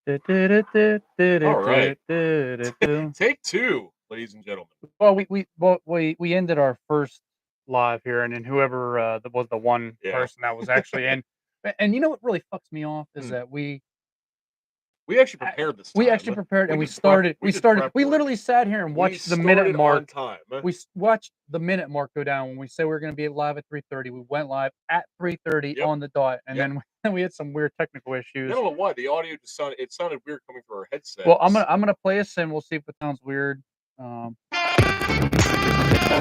All right. Du-du-du-du-du-du-du-du. Take two, ladies and gentlemen. Well, we ended our first live here, and then whoever that was the one Yeah. person that was actually in, and you know what really fucks me off is Hmm. that We actually I- prepared this we actually time. prepared and we did prep. started. We We did started. prep We work. literally sat here and We watched the minute started on mark. time. Watched the minute mark go down when we said we were going to be live at 3:30. We went live at 3:30 Yep. on the dot, and Yep. then we had some weird technical I issues. don't know why the audio just sounded. It sounded weird coming through our Well, headsets. I'm gonna play a sim. We'll see if it sounds weird. It does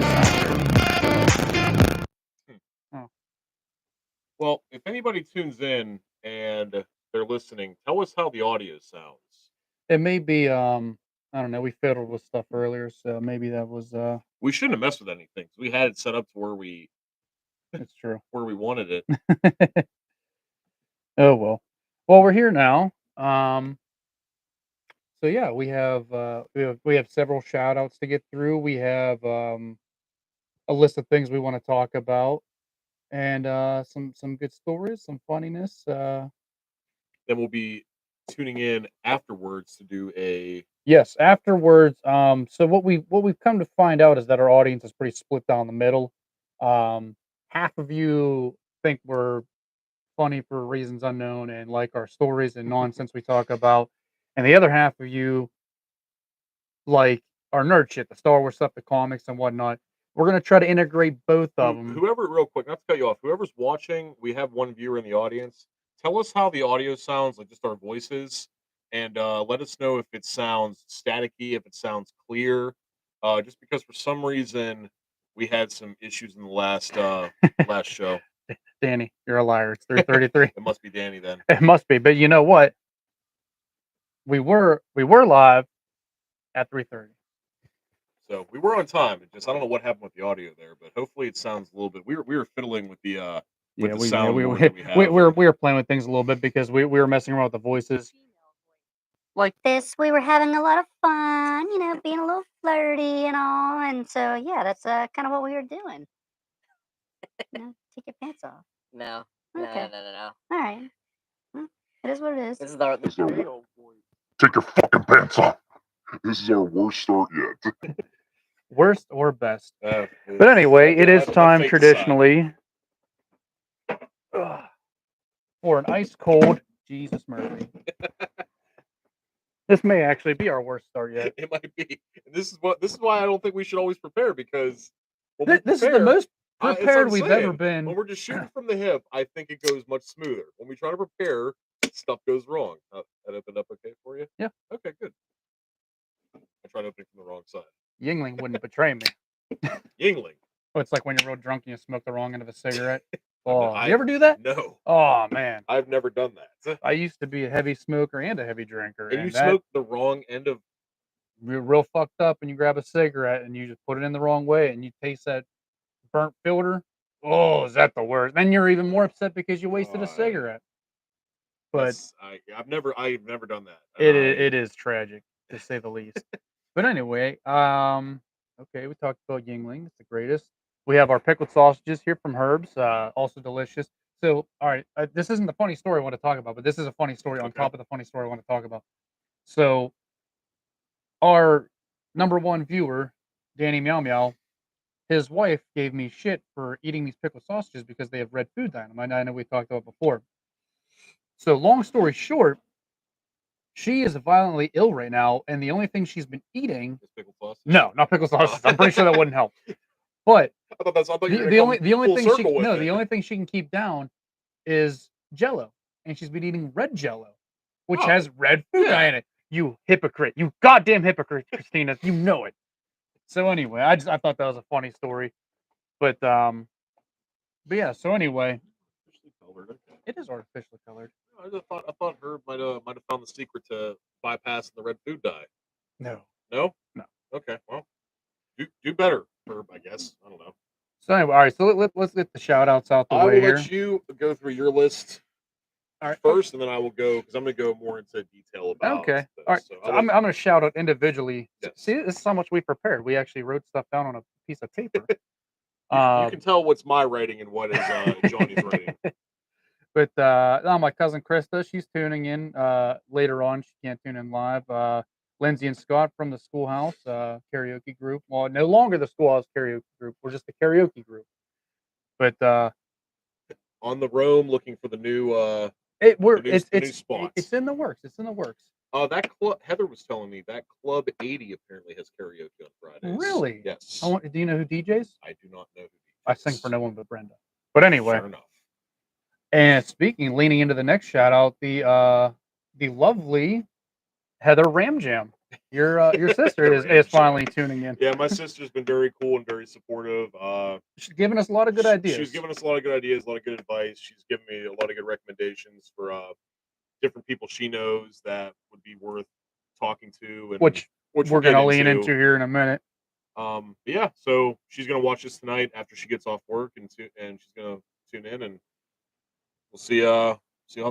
sound weird. Hmm. Oh. Well, if anybody tunes in and they're listening, tell us how the audio sounds. It may be, I don't know, we fiddled with stuff earlier, so maybe that was, We shouldn't have messed with anything 'cause we had it set up to it's true. where we wanted it. Oh, well. Well, we're here now. So yeah, we have several shout outs to get through. We have, a list of things we wanna talk about and, some good stories, some funniness, Then we'll be tuning in afterwards to do a yes, afterwards, so what we've come to find out is that our audience is pretty split down the middle. Half of you think we're funny for reasons unknown and like our stories and nonsense we talk about, and the other half of you like our nerd shit, the Star Wars stuff, the comics and whatnot. We're gonna try to integrate both of them. whoever real quick, not to cut you off, whoever's watching, we have one viewer in the audience. Tell us how the audio sounds, like just our voices, and let us know if it sounds staticky, if it sounds clear. Just because for some reason we had some issues in the last show. Danny, you're a liar. It's 3:33. It must be Danny then. It must be, but you know what? We were live at 3:30. So we were on time. It just I don't know what happened with the audio there, but hopefully it sounds a little bit. We were fiddling with Yeah, the we soundboard that we we have, were and we were playing with things a little bit because we were messing around with the voices. Like this, we were having a lot of fun, being a little flirty and all. And so, yeah, that's kind of what we were doing. Take your pants off. No. Okay. No. All right. It is what it is. This is our Take your fucking pants off. This is our worst start yet. Worst or best. But but anyway, it is time traditionally for an ice cold Jesus Murphy. This may actually be our worst start yet. It might be. And this is why I don't think we should always prepare because This is the most that's what prepared I'm we've ever saying. been. When we're just shooting from the hip, I think it goes much smoother. When we try to prepare, stuff goes wrong. That opened up okay for you? Yeah. Okay, good. I tried opening from the wrong side. Yingling wouldn't betray me. Yingling. Oh, it's like when you're real drunk and you smoke the wrong end of a cigarette. No, Oh, you ever do that? No. Oh man, I've never done that. I used to be a heavy smoker and a heavy drinker, And you that smoke the wrong end of you're real fucked up when you grab a cigarette and you just put it in the wrong way and you taste that burnt filter. Oh, is that the worst? Then you're even more upset because you wasted a cigarette. But I've never done that. it is tragic to say the least. But anyway, okay, we talked about Yingling. It's the greatest. We have our pickled sausages here from Herbs, also delicious. So, all right, this isn't the funny story I want to talk about, but this is a funny story on top of the funny story I want to talk about. So, our number one viewer, Danny Meow Meow, his wife gave me shit for eating these pickled sausages because they have red food dye in them. I know we talked about it before. So, long story short, she is violently ill right now, and the only thing she's been eating. Is pickled sausage? No, not pickled sausages. I'm pretty sure that wouldn't help. But I thought you were the only thing she can keep down is Jello, and she's been eating red Jello, which has red food dye in it. You hypocrite! You goddamn hypocrite, Christina! You know it. So anyway, I thought that was a funny story, but yeah. So anyway, Artificially colored. Okay. it is artificially colored. I thought Herb might have found the secret to bypassing the red food dye. No. No. No. Okay. Well, do better, Herb. I guess. I don't know. So anyway, all right. So let's get the shout outs out the I way will here. let you go through your list All right. first, and then I will go because I'm going to go more into detail about. Okay. This. All right. So So I'm going to shout out individually. Yes. See, this is how much we prepared. We actually wrote stuff down on a piece of paper. you can tell what's my writing and what is Johnny's writing. But no, my cousin Krista, she's tuning in later on. She can't tune in live. Lindsay and Scott from the Schoolhouse karaoke group. Well, no longer the Schoolhouse karaoke group. We're just the karaoke group. But On the roam, looking for the new we're the new it's spots. in the works. It's in the works. That club, Heather was telling me that Club 80 apparently has karaoke on Fridays. Really? Yes. Do you know who DJs? I do not know who I sing DJs. for no one but Brenda. But anyway, Fair enough. and speaking, leaning into the next shout out, the lovely Heather Ramjam. Your sister is Ramjam. finally tuning in. Yeah, my sister's been very cool and very supportive. She's giving us a lot of good ideas. She's given us a lot of good ideas, a lot of good advice. She's given me a lot of good recommendations for different people she knows that would be worth talking to, and which we're get gonna lean into here in a minute. But yeah, so she's gonna watch this tonight after she gets off work, and she's gonna tune in, and we'll see how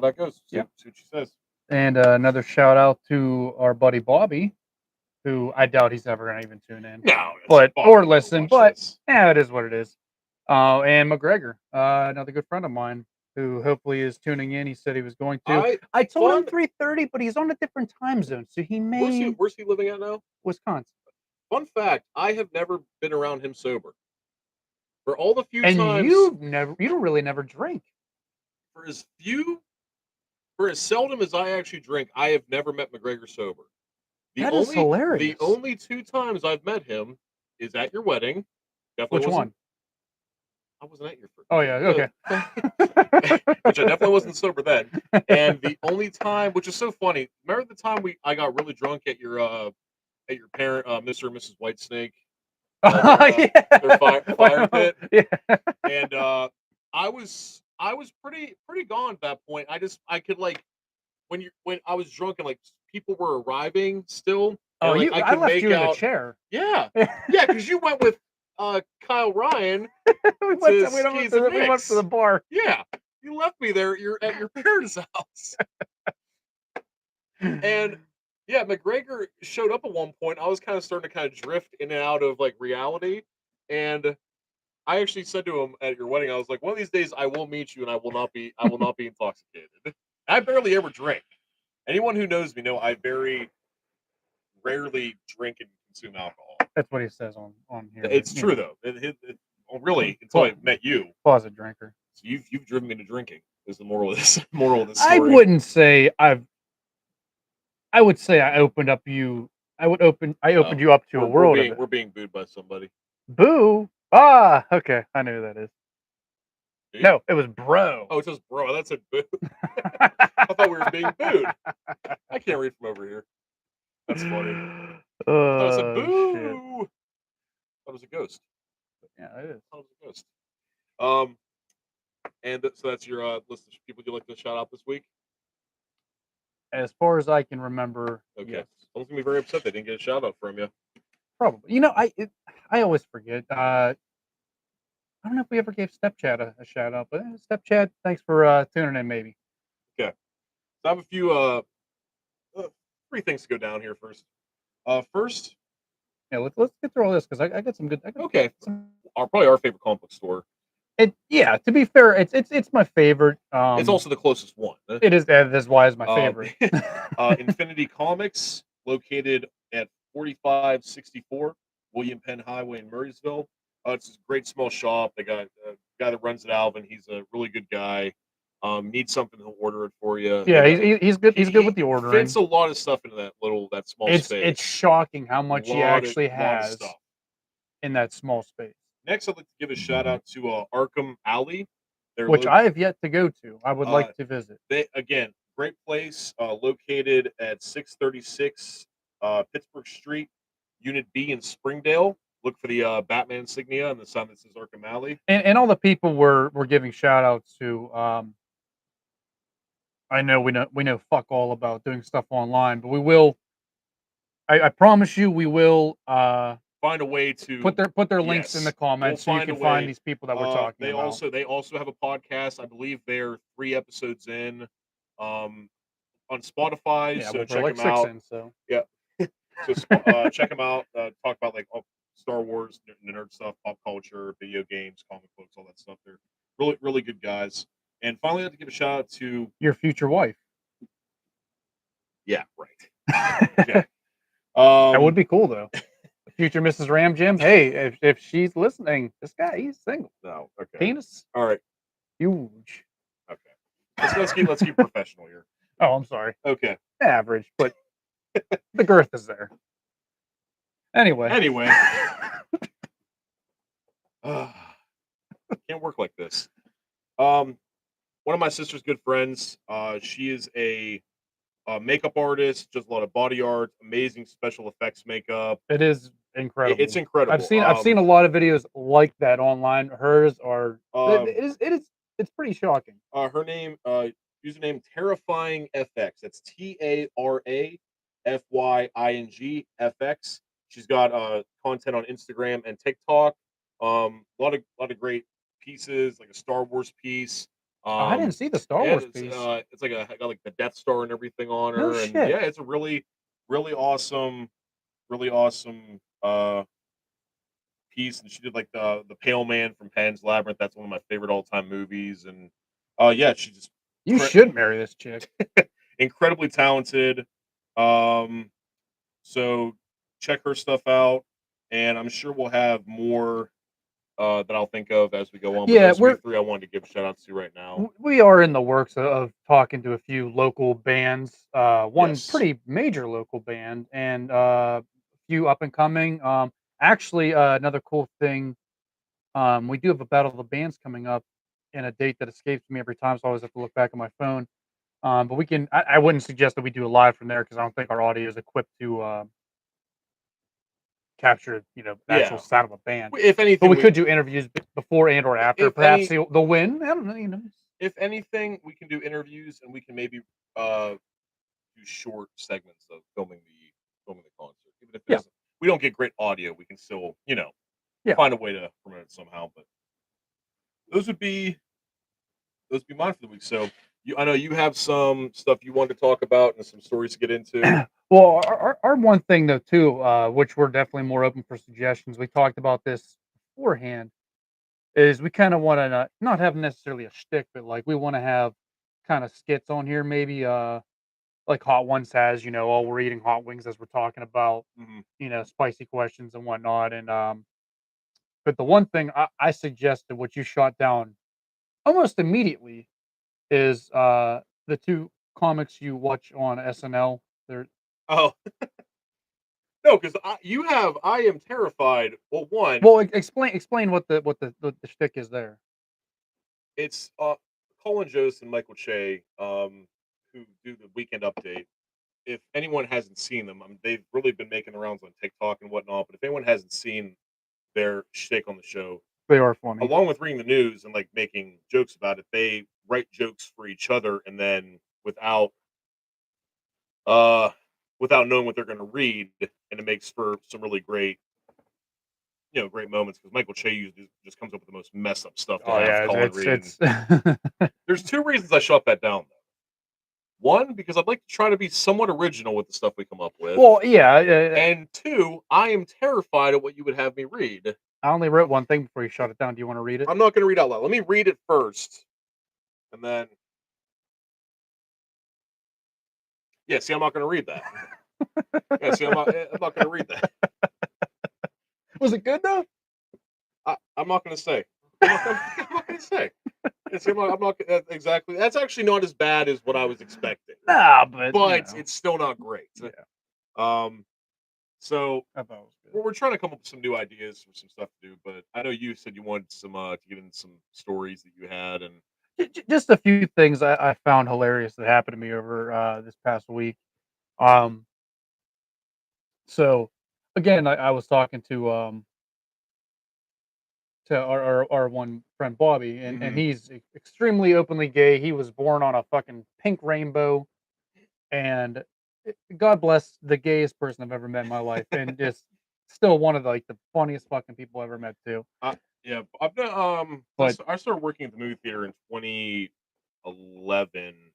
that goes. See what she says. And another shout out to our buddy Bobby, who I doubt he's ever gonna even tune in. No, but Bobby or will listen, watch but this. yeah, it is what it is. And McGregor, another good friend of mine, who hopefully is tuning in. He said he was going to. I told him 3:30, but he's on a different time zone, so he may. Where's he living at now? Wisconsin. Fun fact: I have never been around him sober. For all the few And times, you don't really never drink. For as seldom as I actually drink, I have never met McGregor sober. That is hilarious. The only 2 times I've met him is at your wedding. Which one? I wasn't at your first. Oh yeah, okay. Which I definitely wasn't sober then. And the only time, which is so funny, remember the time I got really drunk at your parent, Mr. and Mrs. Whitesnake, their fire pit. Yeah. And I was pretty gone at that point. I could like when I was drunk and like people were arriving still. Oh, like, I left you in the chair. Yeah, yeah, because you went with Kyle Ryan. we went to the bar. Yeah, you left me there. You're at your parents' house. And yeah, McGregor showed up at one point. I was kind of starting to drift in and out of like reality, and I actually said to him at your wedding, I was like, one of these days I will meet you and I will not be intoxicated. I barely ever drink. Anyone who knows me know I very rarely drink and consume alcohol. That's what he says on here. It's true though. Really, until I met you. Closet drinker. So you've driven me to drinking. Is the moral of this story. I wouldn't say I would say I opened you up to a world of it. We're being booed by somebody. Boo. Ah, okay. I know who that is. Dude? No, it was bro. Oh, it says bro. That's a boo. I thought we were being booed. I can't read from over here. That's funny. I thought it was a boo. Shit. I thought it was a ghost. Yeah, it is. I thought it was a ghost. And so that's your list of people you'd like to shout out this week? As far as I can remember, Okay. yes. Someone's gonna be very upset they didn't get a shout out from you. Probably. I always forget. I don't know if we ever gave Stepchad a shout out, but Stepchad, thanks for tuning in. Maybe. Okay. So I have a few 3 things to go down here first. First, yeah, let's get through all this because I got some good. Okay. Probably our favorite comic book store. Yeah. To be fair, it's my favorite. It's also the closest one. It is. That's why it's my favorite. Infinity Comics, located at 4564 William Penn Highway in Murraysville. It's a great small shop. They got a guy that runs it, Alvin. He's a really good guy. Need something, he'll order it for you. Yeah, he's good. He's good with the ordering. Fits a lot of stuff into that small space. It's shocking how much he actually has in that small space. Next, I'd like to give a shout out to Arkham Alley, which I have yet to go to. I would like to visit. Again, great place, located at 636 Pittsburgh Street, Unit B in Springdale. Look for the Batman insignia and the sign that says Arkham Alley. And all the people we're giving shout outs to. I know we know fuck all about doing stuff online, but we will. I promise you, we will find a way to put their links in the comments so you can find these people that we're talking about. They also have a podcast. I believe they're 3 episodes in, on Spotify. Yeah, so check like them out. Yeah. So check them out. Talk about like Star Wars, nerd stuff, pop culture, video games, comic books, all that stuff. They're really, really good guys. And finally, I'd like to give a shout out to Your future wife. yeah, right. That Okay. would be cool though. Future Mrs. Ram Jim. Hey, if she's listening, this guy, he's single. No. Okay. Penis All right. huge. Okay. Let's keep professional here. Oh, I'm sorry. Okay. Average, but the girth is there. Anyway. Anyway, can't work like this. One of my sister's good friends. She is a makeup artist. Does a lot of body art. Amazing special effects makeup. It is incredible. It's incredible. I've seen a lot of videos like that online. Hers are Um, it's pretty shocking. her name, username Terrifying FX. That's TARAFYING FX. She's got content on Instagram and TikTok. A lot of great pieces, like a Star Wars piece. I didn't see the Star Yeah, Wars it's, piece. it's like got like the Death Star and everything on her, No and shit. yeah, it's a really awesome piece. And she did like the Pale Man from Pan's Labyrinth. That's one of my favorite all time movies. And yeah, she just You cra- should marry this chick. incredibly talented. So check her stuff out, and I'm sure we'll have more that I'll think of as we go on. But Yeah, those are the we're three I wanted to give shout outs to right now. we are in the works of talking to a few local bands. One Yes. pretty major local band and a few up and coming. Actually, another cool thing. We do have a battle of the bands coming up in a date that escapes me every time, so I always have to look back at my phone. But we can. I wouldn't suggest that we do a live from there because I don't think our audio is equipped to capture, the actual Yeah. sound of a band. If anything, But we could do interviews before and or after. If Perhaps any- they'll win. I don't know. if anything, we can do interviews, and we can maybe do short segments of filming the concert. Even if Yeah. we don't get great audio, we can still Yeah. find a way to promote it somehow. But those would be mine for the week. So I know you have some stuff you wanted to talk about and some stories to get into. Well, our one thing though too, which we're definitely more open for suggestions. We talked about this beforehand. Is we kind of want to not have necessarily a shtick, but like we want to have kind of skits on here, maybe like Hot Ones has, oh, we're eating hot wings as we're talking about, Mhm. spicy questions and whatnot. And but the one thing I suggested, which you shot down almost immediately, is the two comics you watch on SNL. They're Oh. No, because I am terrified. Well, one, well, explain what the shtick is there. it's Colin Jost and Michael Che, who do the weekend update. If anyone hasn't seen them, they've really been making the rounds on TikTok and whatnot. But if anyone hasn't seen their shtick on the show, They are funny. along with reading the news and like making jokes about it, they write jokes for each other, and then without knowing what they're going to read, and it makes for some really great great moments because Michael Che usually just comes up with the most messed up stuff to Oh have yeah, Colin read. it's There's two reasons I shut that down. One, because I'd like to try to be somewhat original with the stuff we come up with. well, yeah. And two, I am terrified of what you would have me read. I only wrote one thing before you shut it down. Do you want to read it? I'm not going to read out loud. Let me read it first, and then yeah. See, I'm not going to read that. Yeah, see, I'm not going to read that. Was it good though? I'm not going to say. I'm not going to say. See, I'm not exactly. That's actually not as bad as what I was expecting. Nah, but It's still not great. Yeah. So I thought it was good. we're trying to come up with some new ideas for some stuff to do, but I know you said you wanted some to get into some stories that you had, and Just a few things I found hilarious that happened to me over this past week. So again, I was talking to our one friend Bobby, and Mhm. he's extremely openly gay. He was born on a fucking pink rainbow, and God bless the gayest person I've ever met in my life, and just still one of the, like the funniest fucking people I've ever met too. yeah, I've been But- I started working at the movie theater in 2011,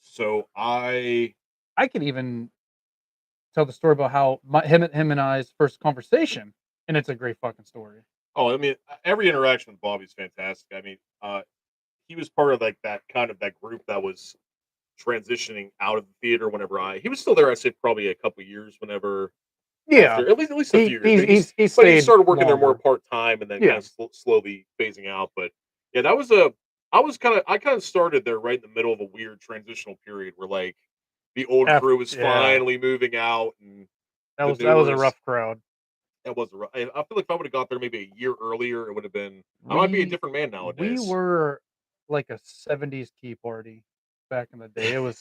so I could even tell the story about how him and I's first conversation, and it's a great fucking story. I mean every interaction with Bobby's fantastic. I mean, he was part of like that kind of that group that was transitioning out of the theater whenever he was still there. I say probably a couple years whenever Yeah, after at least a few years. he But he stayed started working there more longer. part time and then Yeah. kind of slowly phasing out. But yeah, that was I kind of started there right in the middle of a weird transitional period where like the old crew was Yeah, finally moving out and that the was a newers. rough crowd. That was I feel like if I would have got there maybe a year earlier, it would have been. I might be a We different man we nowadays. were like a '70s key party back in the day. It was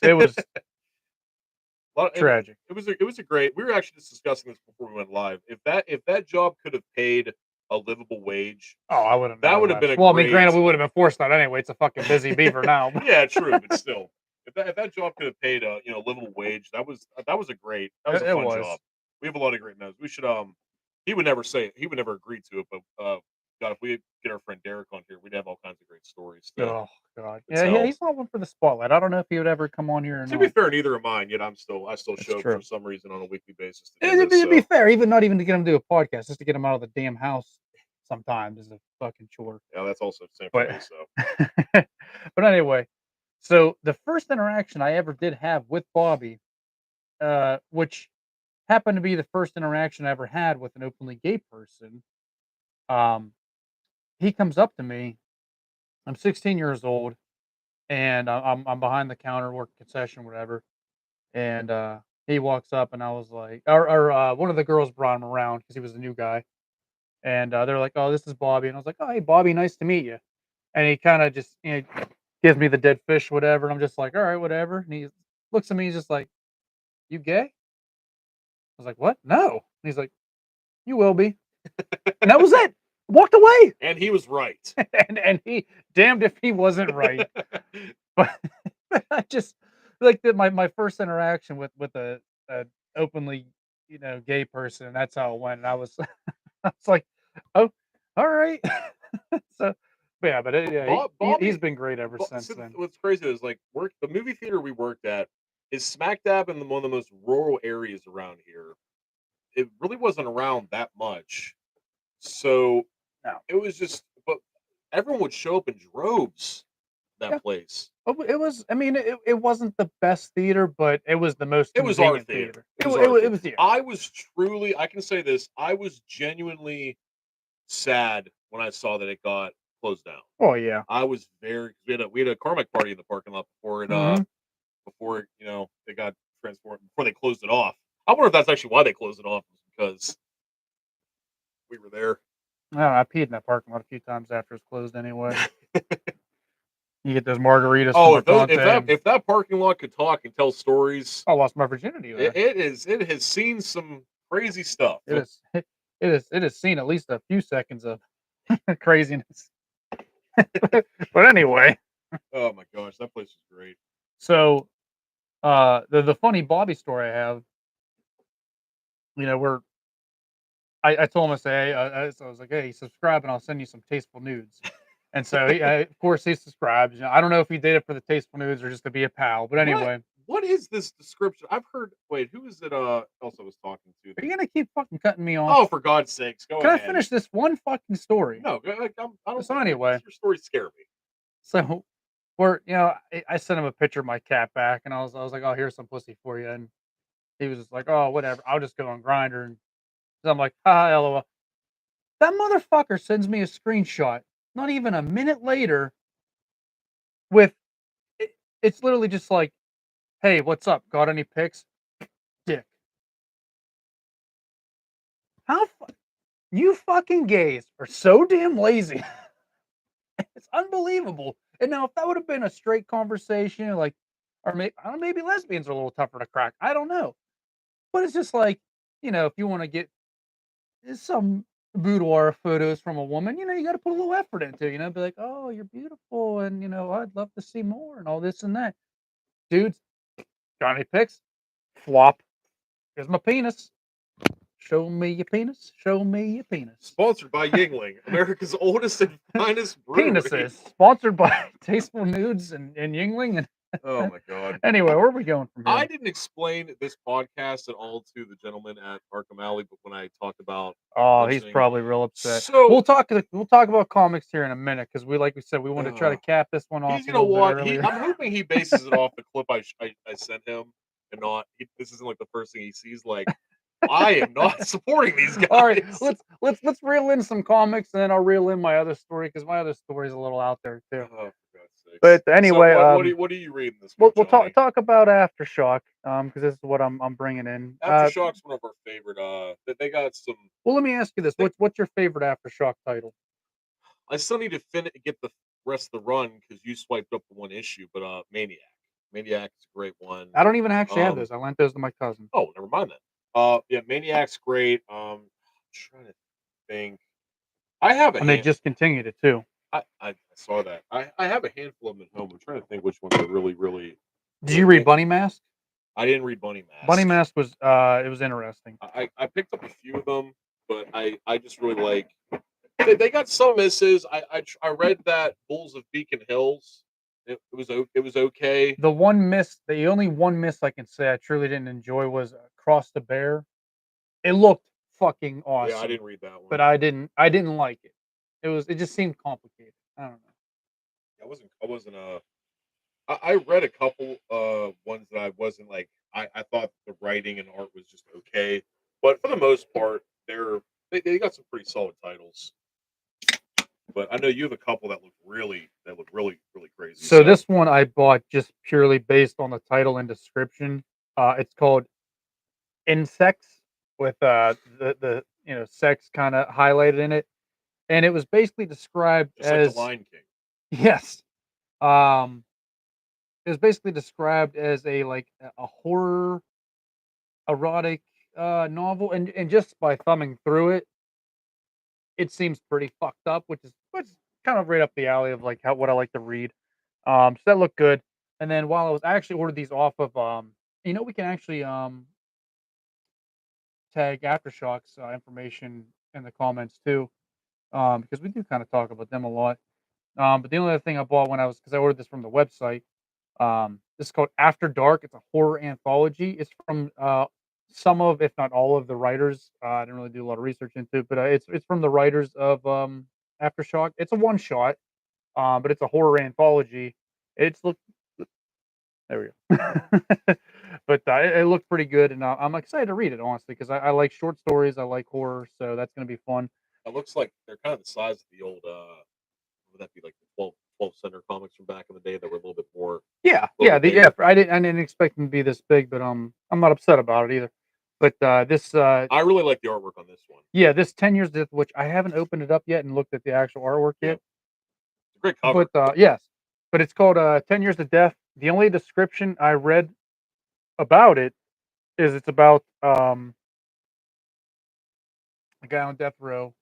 Well, tragic. it was a great. We were actually just discussing this before we went live. If that job could have paid a livable wage, Oh, I would have that never would have left. been a Well, I great. mean, granted, we would have been forced out anyway. It's a fucking busy beaver now. Yeah, true, but still, if that job could have paid a livable wage, that was a great. That was a It fun was. job. We have a lot of great notes. We should he would never say he would never agree to it, but God, if we get our friend Derek on here, we'd have all kinds of great stories. Oh God, to yeah, tell. he's not one for the spotlight. I don't know if he would ever come on here or To be not. fair, neither am I. Yet I still That's show up true. for some reason on a weekly basis to do To this. be So. fair, not even to get him to do a podcast, just to get him out of the damn house sometimes is a fucking chore. Yeah, that's also the same for But me. So but anyway, so the first interaction I ever did have with Bobby, which happened to be the first interaction I ever had with an openly gay person, he comes up to me. I'm 16 years old, and I'm behind the counter working concession, whatever. And he walks up, and I was like, or one of the girls brought him around because he was a new guy, and they're like, "Oh, this is Bobby," and I was like, "Oh, hey, Bobby, nice to meet you." And he kind of just gives me the dead fish, whatever, and I'm just like, "All right, whatever." And he looks at me, he's just like, "You gay?" I was like, "What? No." And he's like, "You will be," and that was it. Walked away, and he was right. and he damned if he wasn't right. But I just like my first interaction with a openly gay person. That's how it went. And I was I was like, oh, all right. So, but yeah, but yeah, Bobby, he's been great ever since then. What's crazy is like the movie theater we worked at is smack dab in one of the most rural areas around here. It really wasn't around that much, so No. it was just. But everyone would show up in droves. That Yeah. place. Oh, it was. I mean, it wasn't the best theater, but it was the most. It was our convenient theater. It was. Yeah. I was truly. I can say this. I was genuinely sad when I saw that it got closed down. Oh yeah. I was very. We had a Carmack party in the parking lot before it. Mhm. Before it got transformed. Before they closed it off. I wonder if that's actually why they closed it off. Because we were there. I don't know, I peed in that parking lot a few times after it was closed anyway. You get those margaritas. Oh, from if that parking lot could talk and tell stories, I lost my virginity there. it has seen some crazy stuff. It has seen at least a few seconds of craziness. But anyway, Oh my gosh, that place is great. so the funny Bobby story I have, where I told him, I say, so I was like, hey, subscribe and I'll send you some tasteful nudes. And so of course he subscribes. I don't know if he did it for the tasteful nudes or just to be a pal, but anyway. What is this description? I've heard. Wait, who is it? Else I was talking to. Are you gonna keep fucking cutting me off? Oh, for God's sakes, go Can ahead. I finish this one fucking story? No, I don't. So anyway. Your stories scare me. So I sent him a picture of my cat back, and I was like, oh, here's some pussy for you, and he was just like, oh, whatever, I'll just go on Grinder, and so I'm like, lol. That motherfucker sends me a screenshot, not even a minute later, with it's literally just like, hey, what's up? Got any pics? Dick. You fucking gays are so damn lazy. It's unbelievable. And now, if that would have been a straight conversation, like, or maybe I don't know, maybe lesbians are a little tougher to crack. I don't know, but it's just like, if you want to get some boudoir photos from a woman, you got to put a little effort into, it, be like, oh, you're beautiful, and I'd love to see more, and all this and that. Dudes, got any pics? Flop. Here's my penis. Show me your penis. Show me your penis. Sponsored by Yingling, America's oldest and finest brewery. Penises. Sponsored by Tasteful Nudes and Yingling. And Oh my god. Anyway, where are we going from I here? didn't explain this podcast at all to the gentleman at Arkham Alley, but when I talked about Oh, he's listening, probably real upset. so We'll talk about comics here in a minute because like we said, we want to try to uh, cap this one off he's a you know little bit what he. earlier. I'm hoping he bases it off the clip I sent him, and not this isn't like the first thing he sees. Like I am not supporting these guys. All right, let's reel in some comics, and then I'll reel in my other story because my other story is a little out there too. Oh, for God's sakes. But So anyway, what are you reading this we'll week, Johnny? talk about Aftershock because this is what I'm bringing in. Aftershock's one of our favorite. They got some. Well, let me ask you this: what's your favorite Aftershock title? I still need to get the rest of the run because you swiped up the one issue, but Maniac. Maniac is a great one. I don't even actually have Um, those. I lent those to my cousin. Oh, never mind then. Yeah, Maniac's great. I'm trying to think. I have a And they hand. just continued it too. I saw that. I have a handful of them at home. I'm trying to think which ones are really, really. Did you read Bunny Mask? I didn't read Bunny Mask. Bunny Mask was it was interesting. I picked up a few of them, but I just really like. They got some misses. I read that Bulls of Beacon Hills. It was okay. The only one miss I can say I truly didn't enjoy was Cross the Bear. It looked fucking awesome. Yeah, I didn't read that one. But I didn't like it. It just seemed complicated. I don't know. I wasn't I read a couple ones that I wasn't like I thought the writing and art was just okay, but for the most part they got some pretty solid titles. But I know you have a couple that look really really crazy. So this one I bought just purely based on the title and description. It's called Insects with the sex kind of highlighted in it, and it was basically described just like as the Lion King. yes. It was basically described as a horror erotic novel, and just by thumbing through it, it seems pretty fucked up, which is kind of right up the alley of like what I like to read. So that looked good. And then while I actually ordered these off of we can actually tag Aftershocks information in the comments too, because we do kind of talk about them a lot. But the only other thing I bought because I ordered this from the website. This is called After Dark. It's a horror anthology. It's from some of, if not all of, the writers. I didn't really do a lot of research into it, but it's from the writers of Aftershock. It's a one shot, but it's a horror anthology. It's look there we go. But it looked pretty good, and I'm excited to read it honestly because I like short stories. I like horror, so that's gonna be fun. It looks like they're kind of the size of the old would that be like the 12 center comics from back in the day that were a little bit more Yeah, little yeah, bit bigger. I didn't expect them to be this big, but I'm not upset about it either. But this I really like the artwork on this one. yeah, this 10 Years Death, which I haven't opened it up yet and looked at the actual artwork Yeah. yet. It's a great cover. But yes, but it's called 10 Years to Death. The only description I read about it is it's about a guy on death row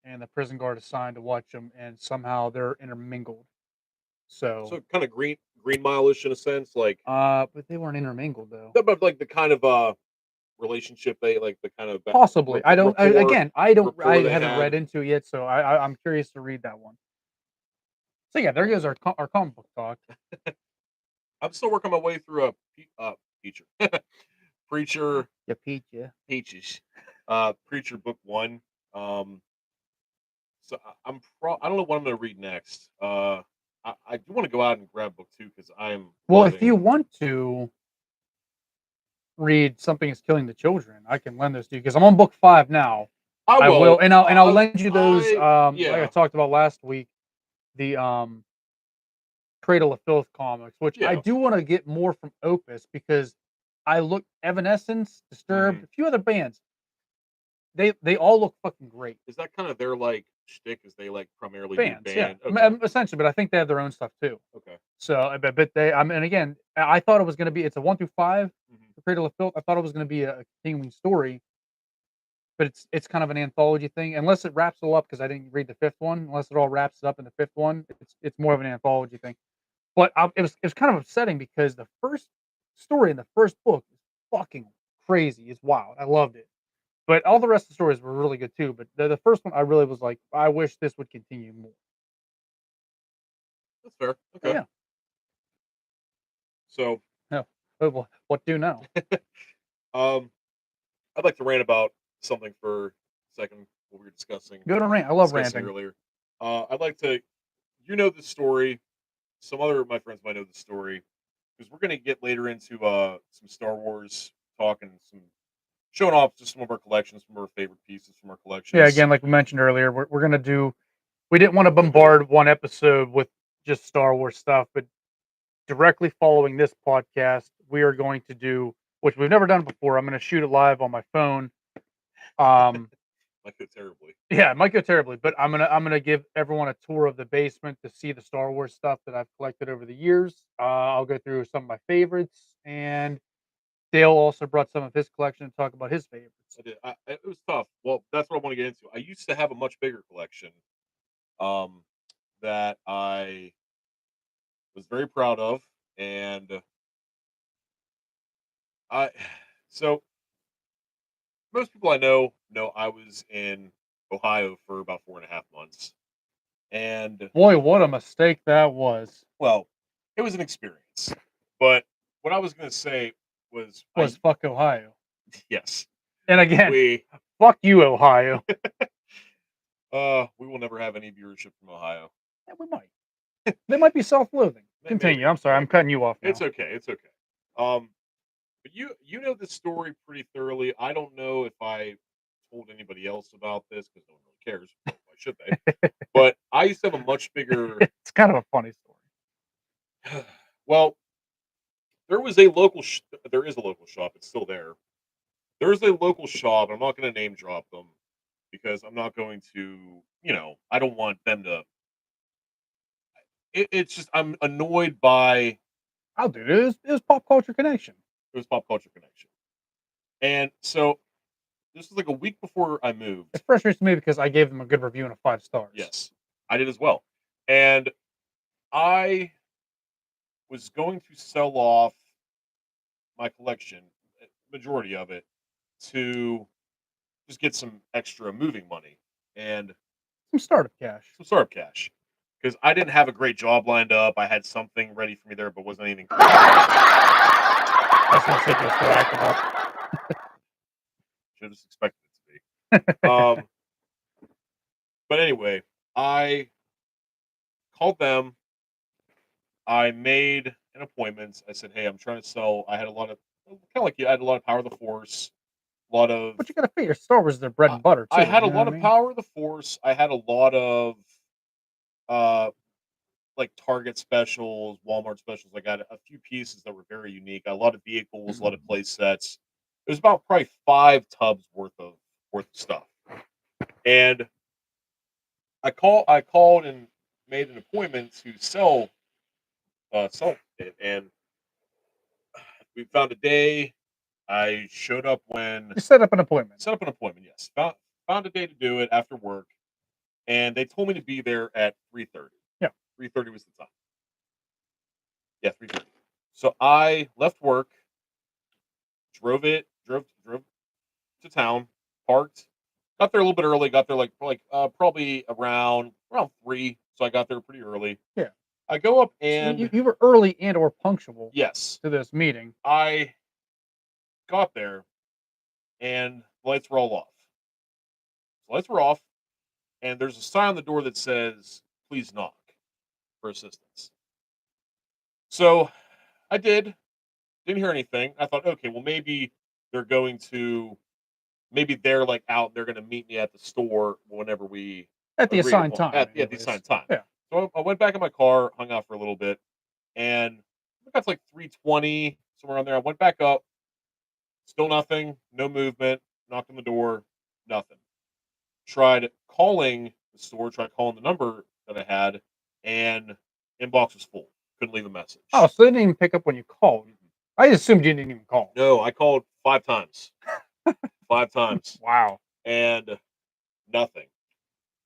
and the prison guard assigned to watch him, and somehow they're intermingled. So kind of Green Mile-ish in a sense, like but they weren't intermingled though. but like the kind of relationship they like the kind of Possibly. I don't. Again, I rapport they haven't had. read into it yet, so I'm curious to read that one. So yeah, there goes our comic book talk. I'm still working my way through a Preacher. Preacher Yeah, Pete. Yeah. Peaches. Preacher book 1. So I don't know what I'm gonna read next. I do want to go out and grab book 2 because I'm Well, if loving- you want to read Something Is Killing the Children, I can lend those to you because I'm on book 5 now. I will, and I'll lend you those. Like I yeah. talked about last week, the Cradle of Filth comics, which I Yeah. do want to get more from Opus because I look Evanescence, Disturbed, Mhm. a few other bands. They all look fucking great. Is that kind of their like shtick? Is they like primarily Bands, do yeah, band? Okay. essentially, but I think they have their own stuff too. Okay. So, but they, I mean, again, I thought it was going to be. It's a 1 through 5. Mhm. The Cradle of Filth. I thought it was going to be a continuing story, but it's kind of an anthology thing. Unless it wraps it all up, because I didn't read the 5th one. Unless it all wraps it up in the 5th one, it's more of an anthology thing. But it was kind of upsetting because the first story in the first book is fucking crazy. It's wild. I loved it. But all the rest of the stories were really good too. But the first one, I really was like, I wish this would continue more. That's fair. But Okay. yeah. So, What do now? um, I'd like to rant about something for a second. What we were Go to rant. I love discussing ranting. earlier. I'd like to, you know, the story. Some other of my friends might know the story because we're going to get later into some Star Wars talk and some showing off just some of our collections, some of our favorite pieces from our collections. Yeah, again, like we mentioned earlier, we're gonna do. We didn't want to bombard one episode with just Star Wars stuff, but directly following this podcast, we are going to do, which we've never done before. I'm going to shoot it live on my phone. Might go terribly. Yeah, it might go terribly, but I'm gonna give everyone a tour of the basement to see the Star Wars stuff that I've collected over the years. I'll go through some of my favorites, and Dale also brought some of his collection to talk about his favorites. I did. It was tough. Well, that's what I want to get into. I used to have a much bigger collection, um, that I was very proud of, and I. So most people I know I was in Ohio for about 4.5 months, and Boy, what a mistake that was! well, it was an experience. But what I was going to say was, Was fuck Ohio, yes, and again, we fuck you, Ohio. we will never have any viewership from Ohio. Yeah, we might. They might be self-loathing. Maybe, Continue. I'm sorry. I'm maybe. cutting you off now. It's okay. It's okay. But you know this story pretty thoroughly. I don't know if I told anybody else about this because no one really cares. Why should they? But I used to have a much bigger. It's kind of a funny story. Well, there was a local. There is a local shop. It's still there. There is a local shop. I'm not going to name drop them because I'm not going to. You know, I don't want them to. It's just I'm annoyed by. I'll do it. It was Pop Culture Connection. It was Pop Culture Connection, and so this was like a week before I moved. It frustrates me because I gave them a good review and a 5 stars. Yes, I did as well. And I was going to sell off my collection, majority of it, to just get some extra moving money and Some startup cash. some startup cash. Because I didn't have a great job lined up. I had something ready for me there, but wasn't anything. I was gonna say you're still active up. Should have just expected it to be. But anyway, I called them. I made an appointment. I said, "Hey, I'm trying to sell." I had a lot of kind of like you. I had a lot of Power of the Force, a lot of. But you gotta figure Star Wars is their bread and butter too. I had a you know lot what of I mean? Power of the Force. I had a lot of, uh, like Target specials, Walmart specials. I got a few pieces that were very unique. A lot of vehicles, a lot of play sets. It was about probably 5 tubs worth of stuff, and I called and made an appointment to sell it, and we found a day. I showed up when You set up an appointment. set up an appointment. Yes, found a day to do it after work, and they told me to be there at 3:30. Yeah. 3:30 was the time. Yeah, 3:30. So I left work, drove to town, parked, got there a little bit early. Got there like probably around 3. So I got there pretty early. Yeah. I go up So and you were early and or punctual yes, to this meeting. I got there and the lights were all off. The lights were off, and there's a sign on the door that says, "Please knock for assistance." So I didn't hear anything. I thought, okay, well maybe they're going to, maybe they're like out. They're going to meet me at the store whenever we At the agreed assigned upon- time. At the anyways. assigned time. Yeah. So I went back in my car, hung out for a little bit, and I got to like 3:20 somewhere around there. I went back up, still nothing, no movement. Knocked on the door, nothing. Tried calling the store, tried calling the number that I had, and inbox was full. Couldn't leave a message. Oh, so they didn't even pick up when you called. I assumed you didn't even call. No, I called 5 times. 5 times. Wow. And nothing.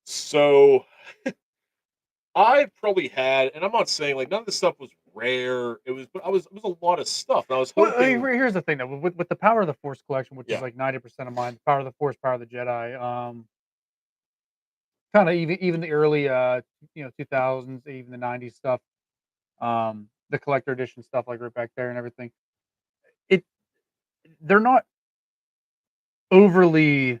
So I probably had, and I'm not saying like none of this stuff was rare. It was a lot of stuff. And I was Well, hoping here's the thing though, with the Power of the Force collection, which Yeah. is like 90% of mine, Power of the Force, Power of the Jedi, kind of even the early 2000s, even the 90s stuff. the collector edition stuff, like right back there and everything. They're not overly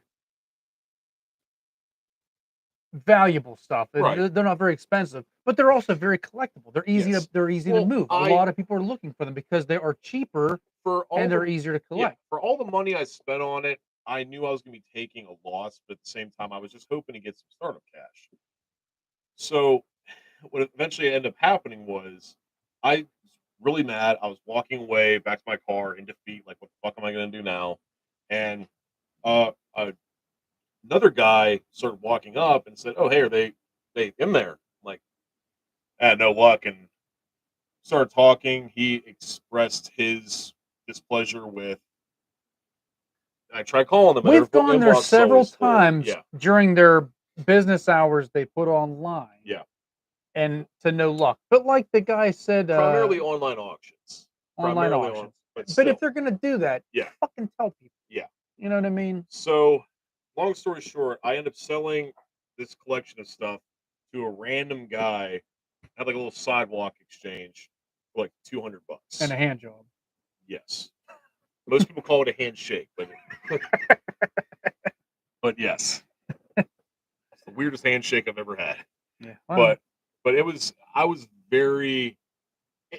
valuable stuff. Right. They're not very expensive, but they're also very collectible. They're easy Yes. to Well, move. A lot of people are looking for them because they are cheaper For all and they're the easier to yeah, collect. for all the money I spent on it, I knew I was gonna be taking a loss, but at the same time, I was just hoping to get some startup cash. So what eventually ended up happening was I was really mad. I was walking away back to my car in defeat, like, what the fuck am I gonna do now? And uh, another guy started walking up and said, "Oh, hey, are they in there?" I'm like, I had no luck, and started talking. He expressed his displeasure with. I tried calling them, and their We've gone there inbox is several always full. times Yeah, during their business hours they put online. yeah. And to no luck. But like the guy said, Primarily online auctions. online Primarily on, auctions. but But if still, they're gonna do that, yeah, fucking tell people. yeah. You know what I mean? So, long story short, I end up selling this collection of stuff to a random guy. Had like a little sidewalk exchange for like $200. And a hand job. Yes. Most people call it a handshake, but but yes, it's the weirdest handshake I've ever had. Yeah. But it was I was very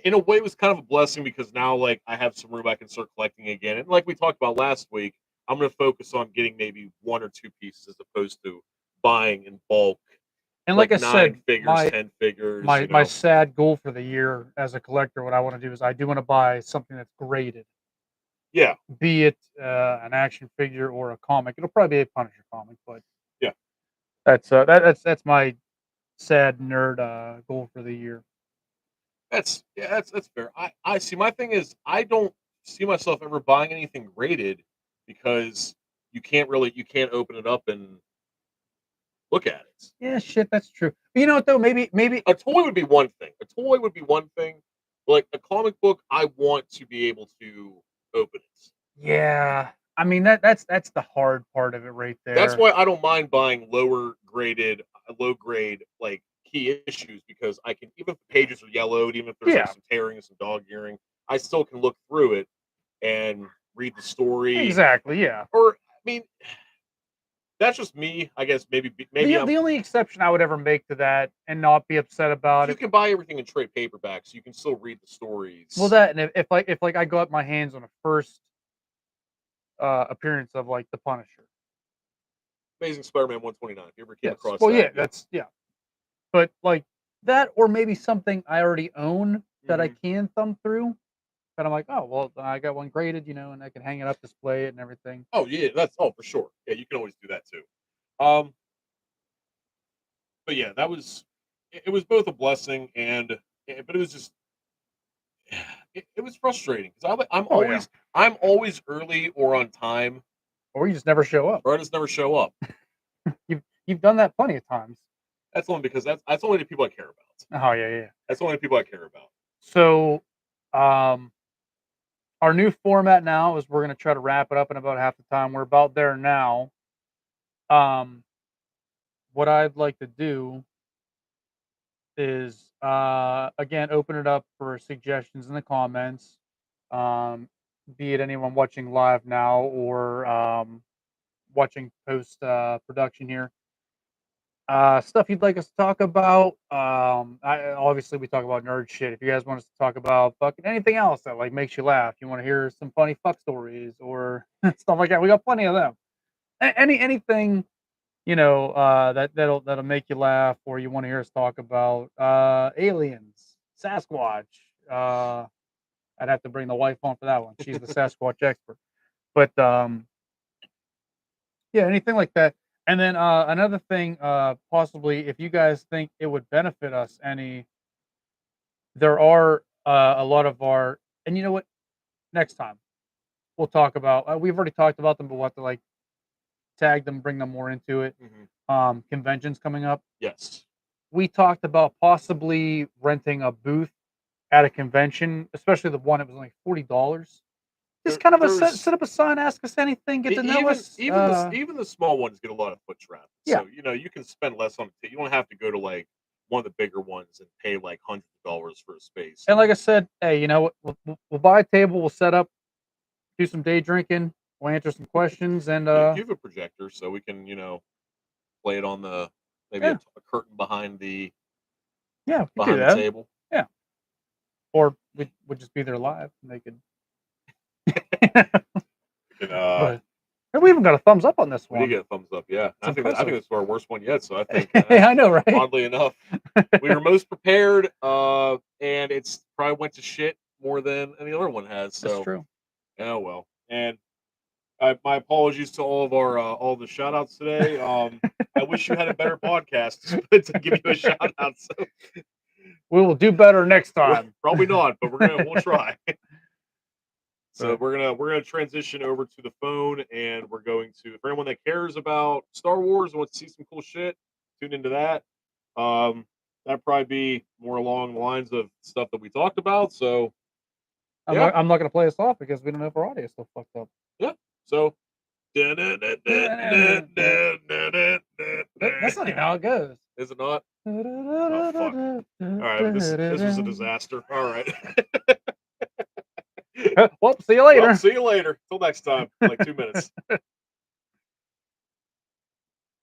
in a way it was kind of a blessing because now like I have some room I can start collecting again. And like we talked about last week, I'm gonna focus on getting maybe one or two pieces as opposed to buying in bulk. and like I nine said, figures, my 10 figures, my sad goal for the year as a collector, what I want to do is I do want to buy something that's graded, Yeah, be it an action figure or a comic. It'll probably be a Punisher comic, but yeah. that's my sad nerd goal for the year. That's fair. I see my thing is I don't see myself ever buying anything graded because you can't open it up and look at it. Yeah, shit, that's true. But you know what though? Maybe A toy would be one thing. A toy would be one thing. Like a comic book, I want to be able to open it. yeah. I mean that's the hard part of it right That's there. why I don't mind buying low grade like key issues because I can even if the pages are yellowed, even if there's like Yeah, some tearing and some dog earing, I still can look through it and read the story. exactly. Yeah. Or I mean, that's just me. I guess maybe The only exception I would ever make to that and not be upset about you it. can buy everything in trade paperbacks. So you can still read the stories. Well, that and if like I got my hands on a first appearance of like the Punisher. Amazing Spider-Man 129. If you ever came Yes. across Well, that, yeah, that's yeah. But like that, or maybe something I already own that I Mhm. can thumb through. But I'm like, oh well, I got one graded, and I can hang it up, display it, and everything. Oh yeah, that's for sure. Yeah, you can always do that too. Um, but yeah, that was it was both a blessing but it was just it was frustrating because Oh yeah. I'm always early or on time, Or you just never show up. or I just never show up. You've done that plenty of times. That's only because that's only the people I care about. Oh yeah, yeah. That's only the people I care about. So, um, our new format now is we're gonna try to wrap it up in about half the time. We're about there now. Um, what I'd like to do is again open it up for suggestions in the comments. Um, be it anyone watching live now or watching post production here. Stuff you'd like us to talk about. Obviously we talk about nerd shit. If you guys want us to talk about fucking anything else that like makes you laugh, you want to hear some funny fuck stories or stuff like that, we got plenty of them. Anything that'll make you laugh, or you want to hear us talk about aliens, Sasquatch. I'd have to bring the wife on for that one. She's the Sasquatch expert. But yeah, anything like that. And then another thing, possibly, if you guys think it would benefit us any, there are a lot of our, and you know what? Next time we'll talk about. We've already talked about them, but we'll have to like tag them, bring them more into it. Conventions coming up. Yes. We talked about possibly renting a booth at a convention, especially the one that was only $40. Just kind of set up a sign, ask us anything, get to know us. Even the small ones get a lot of foot traffic. Yeah. So you can spend less on it. You don't have to go to like one of the bigger ones and pay like hundreds of dollars for a space. And like I said, hey, you know what? We'll buy a table. We'll set up, do some day drinking. We'll answer some questions, and you have a projector, so we can play it on the maybe Yeah. a curtain behind the yeah, we can do behind the that. table. Or we'd just be there live, and they could. And, But and we even got a thumbs up on this we did one. get a thumbs up. Yeah, I think impressive. it's our worst one yet. So I think Yeah, I know, right? oddly enough, we were most prepared, and it's probably went to shit more than any other one has. So That's true. oh well. And my apologies to all of our all the shout outs today. I wish you had a better podcast to give you a shout out. So We will do better next time. probably not, but we'll try. So we're gonna transition over to the phone, and we're going to, for anyone that cares about Star Wars and wants to see some cool shit, tune into that. That'd probably be more along the lines of stuff that we talked about. So I'm Yeah. not going to play us off because we don't know if our audio is still fucked up. so That's not even how it goes. is it not? fuck. All right, this was a disaster. All right. Well, see you later. Well, see you later. Till next time. Like 2 minutes.